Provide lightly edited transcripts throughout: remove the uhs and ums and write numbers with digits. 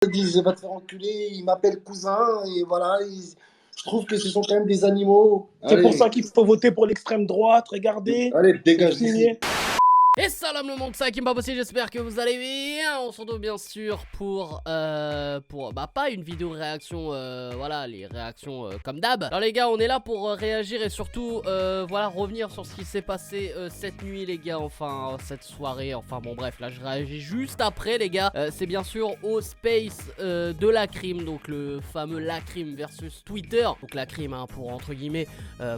disent va te faire enculer, ils m'appellent cousin, et voilà, je trouve que ce sont quand même des animaux. C'est pour ça Allez, qu'il faut voter pour l'extrême droite, regardez, allez, c'est dégage d'ici. signé. Et salam le monde, ça Kim pas possible, j'espère que vous allez bien. On se retrouve bien sûr pour pas une vidéo réaction, voilà, les réactions comme d'hab. Alors les gars, on est là pour réagir et surtout, voilà, revenir sur ce qui s'est passé cette nuit les gars, enfin, cette soirée, enfin bon bref, là je réagis juste après les gars. C'est bien sûr au space de Lacrim, donc le fameux Lacrim versus Twitter. Donc Lacrim, hein, pour entre guillemets,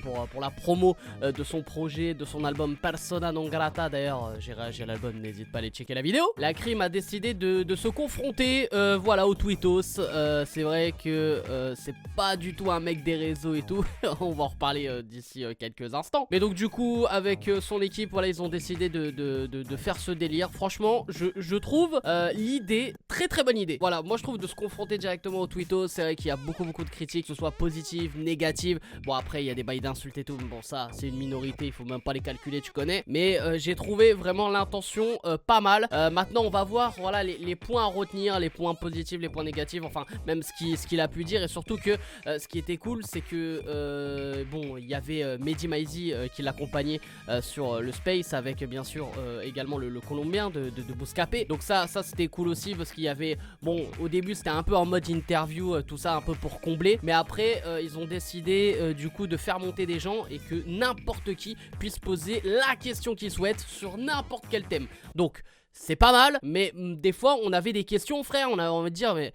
pour la promo de son projet, de son album Persona non grata. D'ailleurs, j'ai réagi à l'album, n'hésite pas à aller checker la vidéo. Lacrim a décidé de se confronter, voilà, au tweetos. C'est vrai que c'est pas du tout un mec des réseaux et tout. On va en reparler d'ici quelques instants. Mais donc du coup, avec son équipe, voilà, ils ont décidé de faire ce délire. Franchement, je trouve l'idée très très bonne idée. Voilà, moi je trouve de se confronter directement au tweetos. C'est vrai qu'il y a beaucoup de critiques, que ce soit positives, négatives. Bon après, il y a des bails d'insultes et tout. Mais bon, ça, c'est une minorité, il faut même pas les calculer, tu connais. Mais j'ai trouvé vraiment l'intention pas mal. Maintenant on va voir, voilà, les points à retenir, les points positifs, les points négatifs, enfin même ce qu'il a pu dire. Et surtout que ce qui était cool, c'est que bon, il y avait Mehdi Maizi qui l'accompagnait sur le space, avec bien sûr également le Colombien de Bouscapé. Donc ça c'était cool aussi, parce qu'il y avait, bon, au début c'était un peu en mode interview, tout ça un peu pour combler, mais après ils ont décidé du coup de faire monter des gens et que n'importe qui puisse poser la question qu'il souhaite sur n'importe quel thème. Donc c'est pas mal, mais des fois on avait des questions, frère, on a envie de dire mais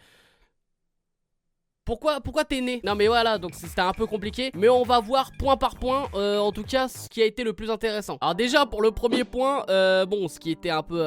pourquoi t'es né? Non mais voilà, donc c'était un peu compliqué. Mais on va voir point par point, en tout cas, ce qui a été le plus intéressant. Alors déjà, pour le premier point, bon, ce qui était un peu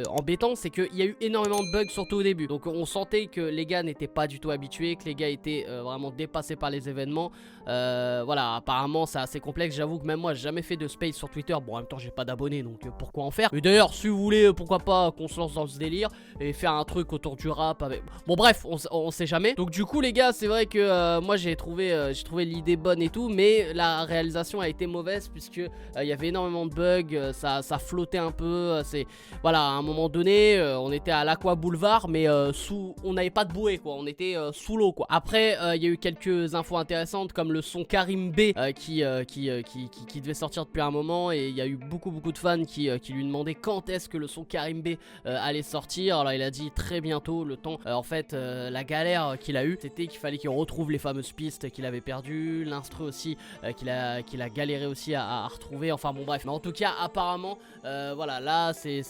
embêtant, c'est qu'il y a eu énormément de bugs, surtout au début. Donc on sentait que les gars n'étaient pas du tout habitués, que les gars étaient vraiment dépassés par les événements. Voilà, apparemment c'est assez complexe. J'avoue que même moi, j'ai jamais fait de space sur Twitter. Bon, en même temps, j'ai pas d'abonnés, donc pourquoi en faire? Et d'ailleurs, si vous voulez, pourquoi pas qu'on se lance dans ce délire et faire un truc autour du rap avec... Bon bref, on sait jamais. Donc du coup les gars, c'est vrai que moi j'ai trouvé l'idée bonne et tout, mais la réalisation a été mauvaise, puisque il y avait énormément de bugs, ça flottait un peu, c'est voilà, à un moment donné on était à l'Aqua Boulevard, mais on n'avait pas de bouée quoi, on était sous l'eau quoi. Après il y a eu quelques infos intéressantes, comme le son Karim B qui devait sortir depuis un moment, et il y a eu beaucoup de fans qui lui demandaient quand est-ce que le son Karim B allait sortir. Alors il a dit très bientôt, le temps en fait la galère qu'il a eu, c'était qu'il fallait qu'il retrouve les fameuses pistes qu'il avait perdues, l'instru aussi qu'il a galéré aussi à retrouver, enfin bon bref. Mais en tout cas apparemment voilà, là c'est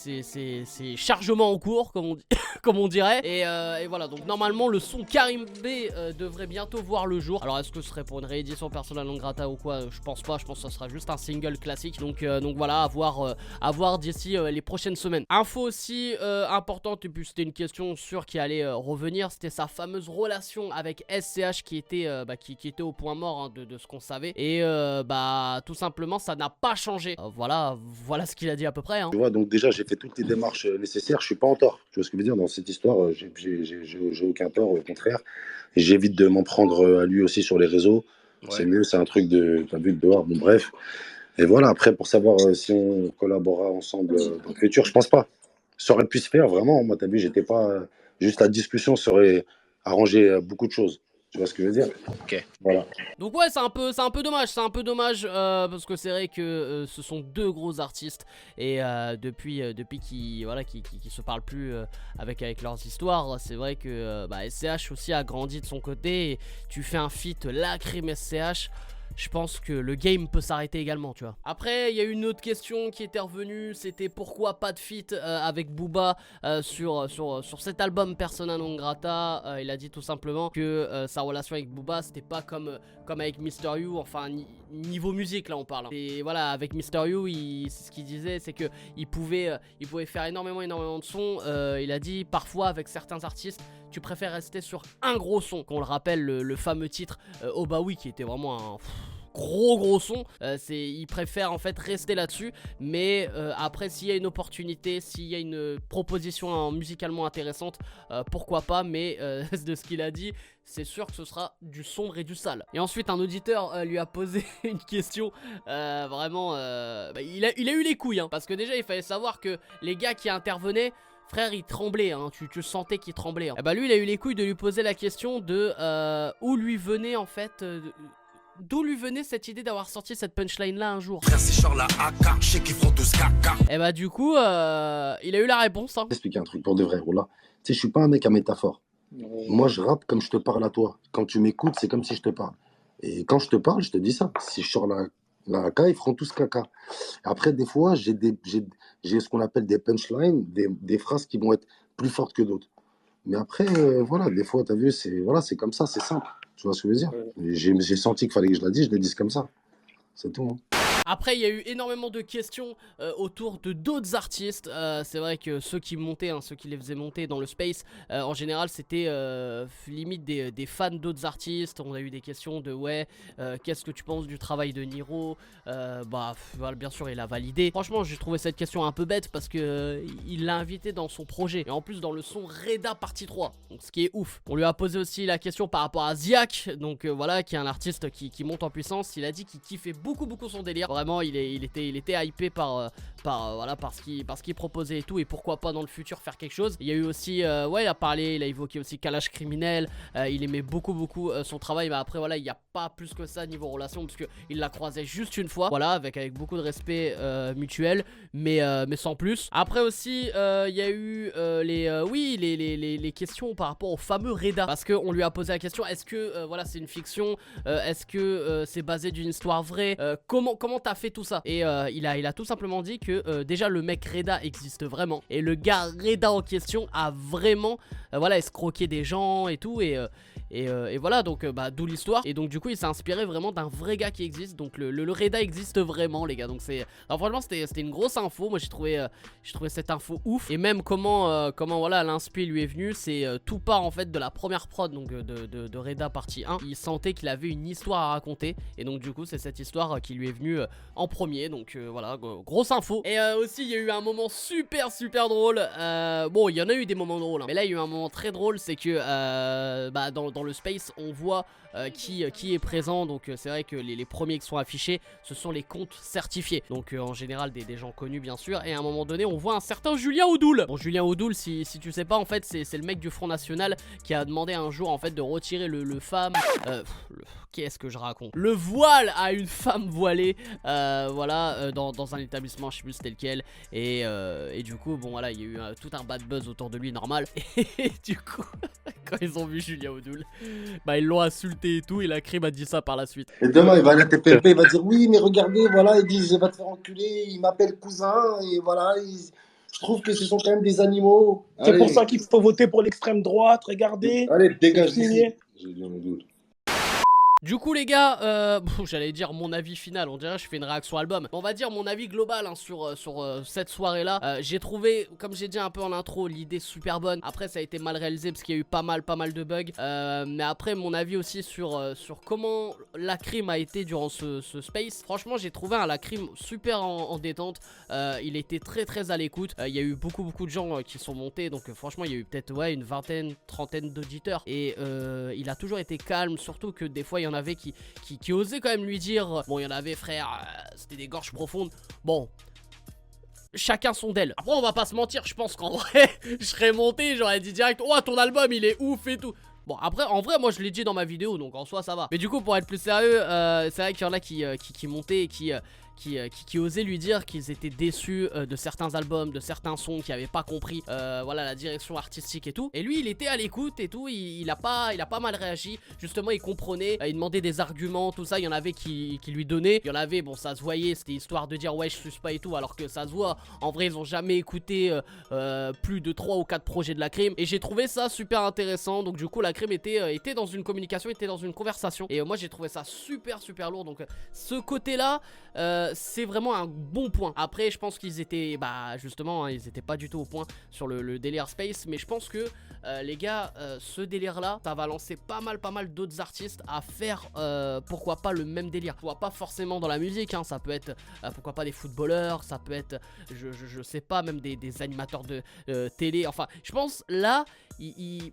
chargement en cours comme on dit comme on dirait, et voilà, donc normalement le son Karim B devrait bientôt voir le jour. Alors est-ce que ce serait pour une réédition Persona non grata ou quoi? Je pense pas, je pense que ça sera juste un single classique, donc voilà, à voir d'ici les prochaines semaines. Info aussi importante, et puis c'était une question sûre qui allait revenir, c'était sa fameuse relation avec SCH qui était, qui était au point mort, hein, de ce qu'on savait, et tout simplement ça n'a pas changé. Voilà ce qu'il a dit à peu près, hein. Tu vois, donc déjà, j'ai fait toutes les démarches nécessaires, je suis pas en tort. Tu vois ce que je veux dire? Dans cette histoire, j'ai aucun tort, au contraire. J'évite de m'en prendre à lui aussi sur les réseaux. Ouais. C'est mieux, c'est un truc de, t'as vu, de dehors, bon bref. Et voilà, après, pour savoir si on collaborera ensemble dans le futur, je pense pas. Ça aurait pu se faire, vraiment. Moi, t'as vu, j'étais pas... juste la discussion, ça aurait arrangé beaucoup de choses. Tu vois ce que je veux dire? Ok. Voilà. Donc ouais, c'est un peu dommage, parce que c'est vrai que ce sont deux gros artistes, et depuis qu'ils se parlent plus avec leurs histoires, c'est vrai que SCH aussi a grandi de son côté, et tu fais un feat Lacrim SCH, je pense que le game peut s'arrêter également, tu vois. Après, il y a une autre question qui était revenue, c'était pourquoi pas de feat avec Booba sur cet album Persona non grata. Il a dit tout simplement que sa relation avec Booba, c'était pas comme avec Mister You, enfin niveau musique là on parle. Et voilà, avec Mister You, ce qu'il disait, c'est que il pouvait faire énormément de sons. Il a dit parfois avec certains artistes, tu préfères rester sur un gros son, qu'on le rappelle, le fameux titre Oh Bah Oui, qui était vraiment un gros son. Il préfère en fait rester là-dessus, mais après s'il y a une opportunité, s'il y a une proposition musicalement intéressante, pourquoi pas, mais de ce qu'il a dit, c'est sûr que ce sera du sombre et du sale. Et ensuite un auditeur lui a posé une question, vraiment il a eu les couilles, hein, parce que déjà il fallait savoir que les gars qui intervenaient, frère il tremblait, hein, tu sentais qu'il tremblait. Hein. Et bah lui il a eu les couilles de lui poser la question de où lui venait en fait... d'où lui venait cette idée d'avoir sorti cette punchline là un jour. Et bah du coup, il a eu la réponse. Hein. Expliquer un truc pour de vrai, Rola. Tu sais, je suis pas un mec à métaphore. Moi, je rappe comme je te parle à toi. Quand tu m'écoutes, c'est comme si je te parle. Et quand je te parle, je te dis ça. Si je sors la AK, ils feront tous caca. Après, des fois, j'ai ce qu'on appelle des punchlines, des phrases qui vont être plus fortes que d'autres. Mais après, voilà, des fois, t'as vu, c'est comme ça, c'est simple. Tu vois ce que je veux dire? J'ai senti qu'il fallait que je la dise, je l'ai dise comme ça. C'est tout. Hein. Après, il y a eu énormément de questions autour de d'autres artistes. C'est vrai que ceux qui montaient, hein, ceux qui les faisaient monter dans le space, en général, c'était limite des fans d'autres artistes. On a eu des questions de ouais, qu'est-ce que tu penses du travail de Niro? Bah, voilà, bien sûr, il a validé. Franchement, j'ai trouvé cette question un peu bête parce que il l'a invité dans son projet. Et en plus, dans le son Reda partie 3. Donc, ce qui est ouf. On lui a posé aussi la question par rapport à Ziak. Donc, voilà, qui est un artiste qui monte en puissance. Il a dit qu'il kiffait beaucoup son délire. Vraiment, il était hypé par ce qu'il proposait et tout, et pourquoi pas dans le futur faire quelque chose. Il y a eu aussi, ouais, il a évoqué aussi Kalash Criminel, il aimait beaucoup son travail, mais après voilà, il n'y a pas plus que ça niveau relation, parce qu'il l'a croisé juste une fois, voilà, avec beaucoup de respect mutuel, mais sans plus. Après aussi, il y a eu les questions par rapport au fameux Reda, parce qu'on lui a posé la question, est-ce que voilà, c'est une fiction, est-ce que c'est basé d'une histoire vraie, comment t'as fait tout ça? Et il a tout simplement dit que déjà le mec Reda existe vraiment, et le gars Reda en question a vraiment voilà, escroqué des gens et tout, et voilà, donc bah, d'où l'histoire. Et donc du coup il s'est inspiré vraiment d'un vrai gars qui existe. Donc le Reda existe vraiment, les gars. Donc c'est, alors franchement c'était une grosse info. Moi j'ai trouvé cette info ouf. Et même comment voilà, l'inspi lui est venu, c'est tout part en fait de la première prod, donc de Reda partie 1. Il sentait qu'il avait une histoire à raconter, et donc du coup c'est cette histoire qui lui est venue en premier. Donc voilà, grosse info. Et aussi il y a eu un moment super drôle. Bon, il y en a eu des moments drôles, hein, mais là il y a eu un moment très drôle. C'est que bah, dans le space on voit qui est présent. Donc c'est vrai que les premiers qui sont affichés, ce sont les comptes certifiés, donc en général des gens connus bien sûr. Et à un moment donné on voit un certain Julien Oudoul. Bon, Julien Oudoul, si tu sais pas, en fait c'est le mec du Front National qui a demandé un jour en fait de retirer le qu'est-ce que je raconte, le voile à une femme voilée, voilà, dans un établissement, je sais plus c'était lequel. Et du coup bon voilà, il y a eu tout un bad buzz autour de lui, normal. Et du coup quand ils ont vu Julien Oudoul, bah ils l'ont insulté et tout, et la crime a dit ça par la suite. Et demain, il va à la TPP, il va dire oui, mais regardez, voilà, ils disent, va te faire enculer, il m'appelle cousin, et voilà, je trouve que ce sont quand même des animaux. C'est pour ça qu'il faut voter pour l'extrême droite, regardez. Allez, dégage signé. d'ici. Du coup les gars, j'allais dire mon avis final, on dirait que je fais une réaction album. On va dire mon avis global, hein, sur cette soirée là. J'ai trouvé, comme j'ai dit un peu en intro, l'idée super bonne. Après ça a été mal réalisé parce qu'il y a eu pas mal de bugs. Mais après mon avis aussi sur comment la crime a été durant ce space. Franchement j'ai trouvé la crime super en détente. Il était très à l'écoute. Il y a eu beaucoup de gens qui sont montés. Donc franchement il y a eu peut-être une vingtaine, trentaine d'auditeurs. Et il a toujours été calme, surtout que des fois il y en avait qui osaient quand même lui dire, bon il y en avait frère, c'était des gorges profondes. Bon, chacun son d'elle. Après on va pas se mentir, je pense qu'en vrai je serais monté, j'aurais dit direct, oh ton album il est ouf et tout. Bon après en vrai moi je l'ai dit dans ma vidéo, donc en soi ça va. Mais du coup pour être plus sérieux, c'est vrai qu'il y en a qui montaient et qui osaient lui dire qu'ils étaient déçus de certains albums, de certains sons, qui n'avaient pas compris voilà, la direction artistique et tout. Et lui il était à l'écoute et tout, il a pas mal réagi. Justement il comprenait, il demandait des arguments, tout ça. Il y en avait qui lui donnaient, il y en avait, bon ça se voyait, c'était histoire de dire ouais je suce pas et tout, alors que ça se voit, en vrai ils ont jamais écouté plus de 3 ou 4 projets de la crime. Et j'ai trouvé ça super intéressant. Donc du coup la crime était dans une communication, était dans une conversation. Et moi j'ai trouvé ça super lourd. Donc ce côté là, c'est vraiment un bon point. Après je pense qu'ils étaient, bah justement hein, ils étaient pas du tout au point sur le délire space. Mais je pense que les gars, ce délire là, ça va lancer pas mal d'autres artistes à faire pourquoi pas le même délire. Pourquoi pas forcément dans la musique hein, ça peut être pourquoi pas des footballeurs, ça peut être je sais pas, même des animateurs de télé. Enfin je pense là il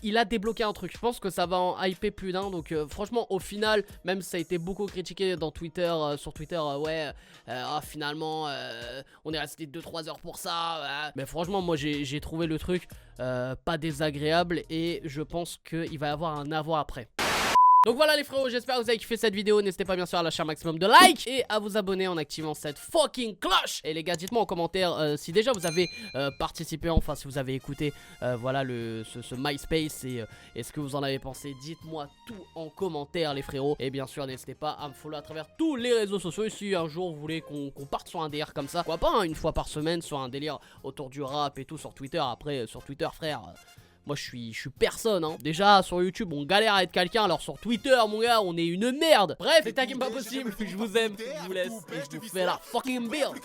il a débloqué un truc. Je pense que ça va en hyper plus d'un. Donc franchement au final, même ça a été beaucoup critiqué dans Twitter, sur Twitter, ouais, finalement on est resté 2-3 heures pour ça. Mais franchement moi j'ai trouvé le truc pas désagréable et je pense qu'il va y avoir un avant après. Donc voilà les frérots, j'espère que vous avez kiffé cette vidéo. N'hésitez pas bien sûr à lâcher un maximum de likes et à vous abonner en activant cette fucking cloche. Et les gars, dites-moi en commentaire si déjà vous avez participé, enfin si vous avez écouté voilà ce MySpace et ce que vous en avez pensé. Dites-moi tout en commentaire les frérots. Et bien sûr n'hésitez pas à me follow à travers tous les réseaux sociaux. Et si un jour vous voulez qu'on parte sur un délire comme ça, pourquoi pas hein, une fois par semaine sur un délire autour du rap et tout sur Twitter. Après sur Twitter frère, moi je suis personne hein. Déjà sur YouTube on galère à être quelqu'un, alors sur Twitter mon gars on est une merde. Bref c'est Game pas possible, je vous aime, je vous laisse et je vous fais la fucking build.